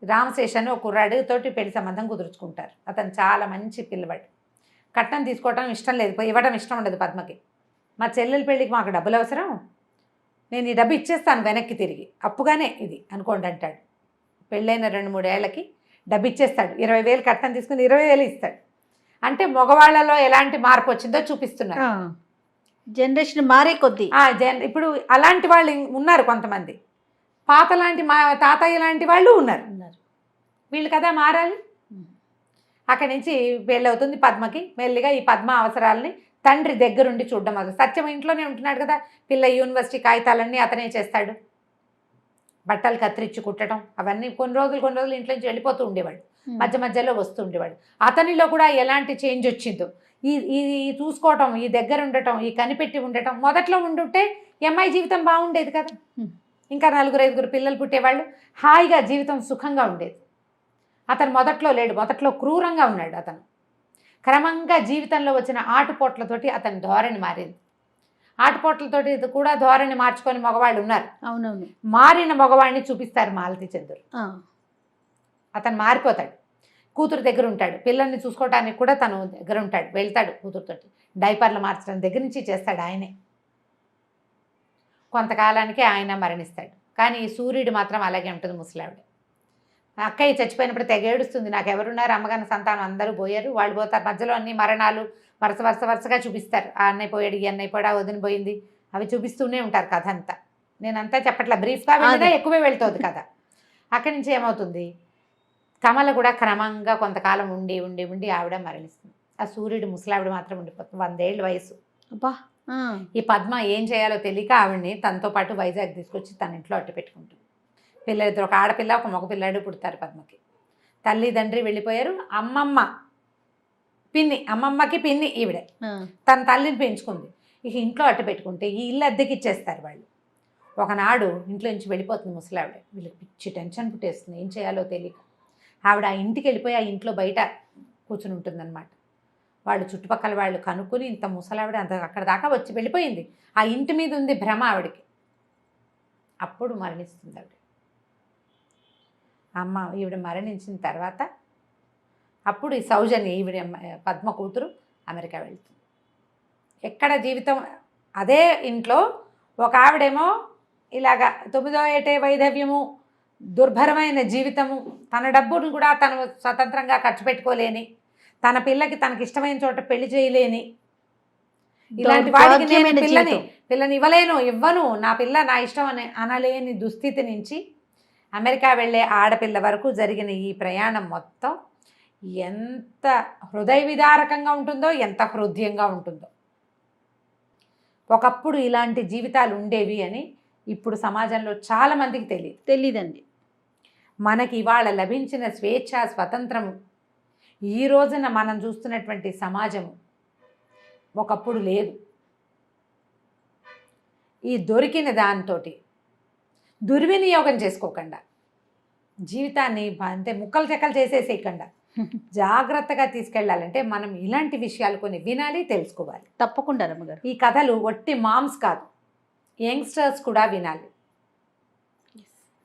రామశేషన్ ఒక కుర్రాడితోటి పెళ్లి సంబంధం కుదుర్చుకుంటారు. అతను చాలా మంచి పిల్లవాడు. కట్నం తీసుకోవడం ఇష్టం లేదు, ఇవ్వడం ఇష్టం ఉండదు పద్మకి. మా చెల్లెల పెళ్ళికి మాకు డబ్బులు అవసరం, నేను ఈ డబ్బు ఇచ్చేస్తాను వెనక్కి తిరిగి, అప్పుగానే ఇది అనుకోండి అంటాడు. పెళ్ళైన 2-3 ఏళ్ళకి డబ్బు ఇచ్చేస్తాడు. 20,000 కట్నం తీసుకుని 20,000 ఇస్తాడు. అంటే మగవాళ్ళలో ఎలాంటి మార్పు వచ్చిందో చూపిస్తున్నారు. జనరేషన్ మారే కొద్దీ ఇప్పుడు అలాంటి వాళ్ళు ఉన్నారు కొంతమంది, పాత లాంటి మా తాతయ్య లాంటి వాళ్ళు ఉన్నారు. వీళ్ళు కదా మారాలి. అక్కడి నుంచి పెళ్ళవుతుంది పద్మకి. మెల్లిగా ఈ పద్మ అవసరాలని తండ్రి దగ్గరుండి చూడడం అది. సత్యం ఇంట్లోనే ఉంటున్నాడు కదా, పిల్ల యూనివర్సిటీ కాగితాలన్నీ అతనే చేస్తాడు. బట్టలు కత్తిరించి కుట్టడం అవన్నీ కొన్ని రోజులు ఇంట్లో నుంచి వెళ్ళిపోతూ ఉండేవాడు, మధ్య మధ్యలో వస్తూ ఉండేవాడు. అతనిలో కూడా ఎలాంటి చేంజ్ వచ్చిందో, ఈ చూసుకోవటం, ఈ దగ్గర ఉండటం, ఈ కనిపెట్టి ఉండటం. మొదట్లో ఉండుంటే అమ్మాయి జీవితం బాగుండేది కదా, ఇంకా 4-5 పిల్లలు పుట్టేవాళ్ళు, హాయిగా జీవితం సుఖంగా ఉండేది. అతను మొదట్లో లేడు, మొదట్లో క్రూరంగా ఉన్నాడు. అతను క్రమంగా జీవితంలో వచ్చిన ఆటుపోట్లతోటి అతని ధోరణి మారింది. ఆటుపోట్లతోటి కూడా ధోరణి మార్చుకొని మగవాళ్ళు ఉన్నారు. అవునవును, మారిన మగవాడిని చూపిస్తారు మాలతి చంద్రుడు. అతను మారిపోతాడు, కూతురు దగ్గర ఉంటాడు, పిల్లల్ని చూసుకోవడానికి కూడా తను దగ్గర ఉంటాడు, వెళ్తాడు కూతురుతోటి, డైపర్లు మార్చడం దగ్గర నుంచి చేస్తాడు ఆయనే. కొంతకాలానికి ఆయన మరణిస్తాడు. కానీ ఈ సూర్యుడు మాత్రం అలాగే ఉంటుంది. ముసలావిడ అక్కయ్య చచ్చిపోయినప్పుడు తెగ ఏడుస్తుంది, నాకు ఎవరున్నారు, అమ్మగారి సంతానం అందరూ పోయారు, వాళ్ళు పోతారు. మధ్యలో అన్ని మరణాలు వరుసగా చూపిస్తారు. ఆ అన్నయ్య పోయాడు, ఈ అన్నయ్య పోయాడు, ఆ వదిన పోయింది, అవి చూపిస్తూనే ఉంటారు కథ అంతా. నేనంతా చెప్పట్లా, బ్రీఫ్గా వెళ్ళినా ఎక్కువే వెళ్తుంది కథ. అక్కడి నుంచి ఏమవుతుంది, కమల కూడా క్రమంగా కొంతకాలం ఉండి ఉండి ఉండి ఆవిడ మరణిస్తుంది. ఆ సూర్యుడు ముసలావిడ మాత్రం ఉండిపోతుంది, 100 ఏళ్ళ వయసు. అబ్బా. ఈ పద్మ ఏం చేయాలో తెలియక ఆవిడని తనతో పాటు వైజాగ్ తీసుకొచ్చి తన ఇంట్లో అట్టు పెట్టుకుంటుంది. పిల్లలిద్దరు, ఒక ఆడపిల్ల ఒక మగ పిల్లాడు పుడతారు పద్మకి. తల్లి తండ్రి వెళ్ళిపోయారు. అమ్మమ్మకి పిన్ని ఈవిడే తన తల్లిని పెంచుకుంది. ఇక ఇంట్లో అట్టు పెట్టుకుంటే ఈ ఇల్లు అద్దెకి ఇచ్చేస్తారు వాళ్ళు. ఒకనాడు ఇంట్లో నుంచి వెళ్ళిపోతుంది ముసలావిడ. వీళ్ళకి పిచ్చి టెన్షన్ పుట్టేస్తుంది, ఏం చేయాలో తెలియక. ఆవిడ ఆ ఇంటికి వెళ్ళిపోయి ఆ ఇంట్లో బయట కూర్చుని ఉంటుందన్నమాట. వాళ్ళు చుట్టుపక్కల వాళ్ళు కనుక్కొని ఇంత ముసలావిడ అంత అక్కడ దాకా వచ్చి వెళ్ళిపోయింది, ఆ ఇంటి మీద ఉంది భ్రమ ఆవిడకి. అప్పుడు మరణిస్తుంది ఆవిడ. ఈవిడ మరణించిన తర్వాత అప్పుడు ఈ సౌజన్య ఈవిడ పద్మ కూతురు అమెరికా వెళ్తుంది. ఎక్కడ జీవితం అదే ఇంట్లో ఒక ఆవిడేమో ఇలాగా 9వ ఏటే వైధవ్యము, దుర్భరమైన జీవితము, తన డబ్బును కూడా తను స్వతంత్రంగా ఖర్చు పెట్టుకోలేని, తన పిల్లకి తనకి ఇష్టమైన చోట పెళ్లి చేయలేని, ఇలాంటి వాడికి నేను పిల్లని ఇవ్వను, నా పిల్ల నా ఇష్టం అని అనలేని దుస్థితి నుంచి అమెరికా వెళ్ళే ఆడపిల్ల వరకు జరిగిన ఈ ప్రయాణం మొత్తం ఎంత హృదయ విదారకంగా ఉంటుందో, ఎంత హృదయంగా ఉంటుందో. ఒకప్పుడు ఇలాంటి జీవితాలు ఉండేవి అని ఇప్పుడు సమాజంలో చాలామందికి తెలీదండి. మనకి ఇవాళ లభించిన స్వేచ్ఛ, స్వతంత్రము, ఈ రోజున మనం చూస్తున్నటువంటి సమాజము ఒకప్పుడు లేదు. ఈ దొరికిన దాంతో దుర్వినియోగం చేసుకోకుండా, జీవితాన్ని అంతే ముక్కలు చెక్కలు చేసేసేయకుండా జాగ్రత్తగా తీసుకెళ్ళాలంటే మనం ఇలాంటి విషయాలు కొన్ని వినాలి, తెలుసుకోవాలి. తప్పకుండా రమ్మగారు. ఈ కథలు ఒట్టి మామ్స్ కాదు, యంగ్స్టర్స్ కూడా వినాలి.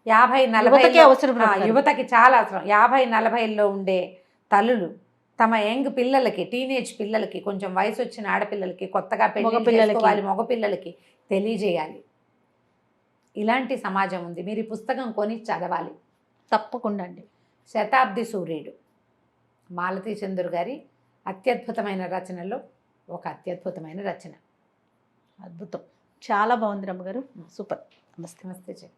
50-40 అవసరం యువతకి చాలా అవసరం. 50-40లో ఉండే తల్లులు తమ యంగ్ పిల్లలకి, టీనేజ్ పిల్లలకి, కొంచెం వయసు వచ్చిన ఆడపిల్లలకి, కొత్తగా పెళ్లి చేసుకోవాలి మగపిల్లలకి తెలియజేయాలి. ఇలాంటి సమాజం ఉంది. మీరు ఈ పుస్తకం కొని చదవాలి. తప్పకుండా అండి. శతాబ్ది సూర్యుడు మాలతీ చందూర్ గారి అత్యద్భుతమైన రచనలో ఒక అత్యద్భుతమైన రచన. అద్భుతం. చాలా బాగుంది రమ్మగారు. సూపర్. నమస్తే.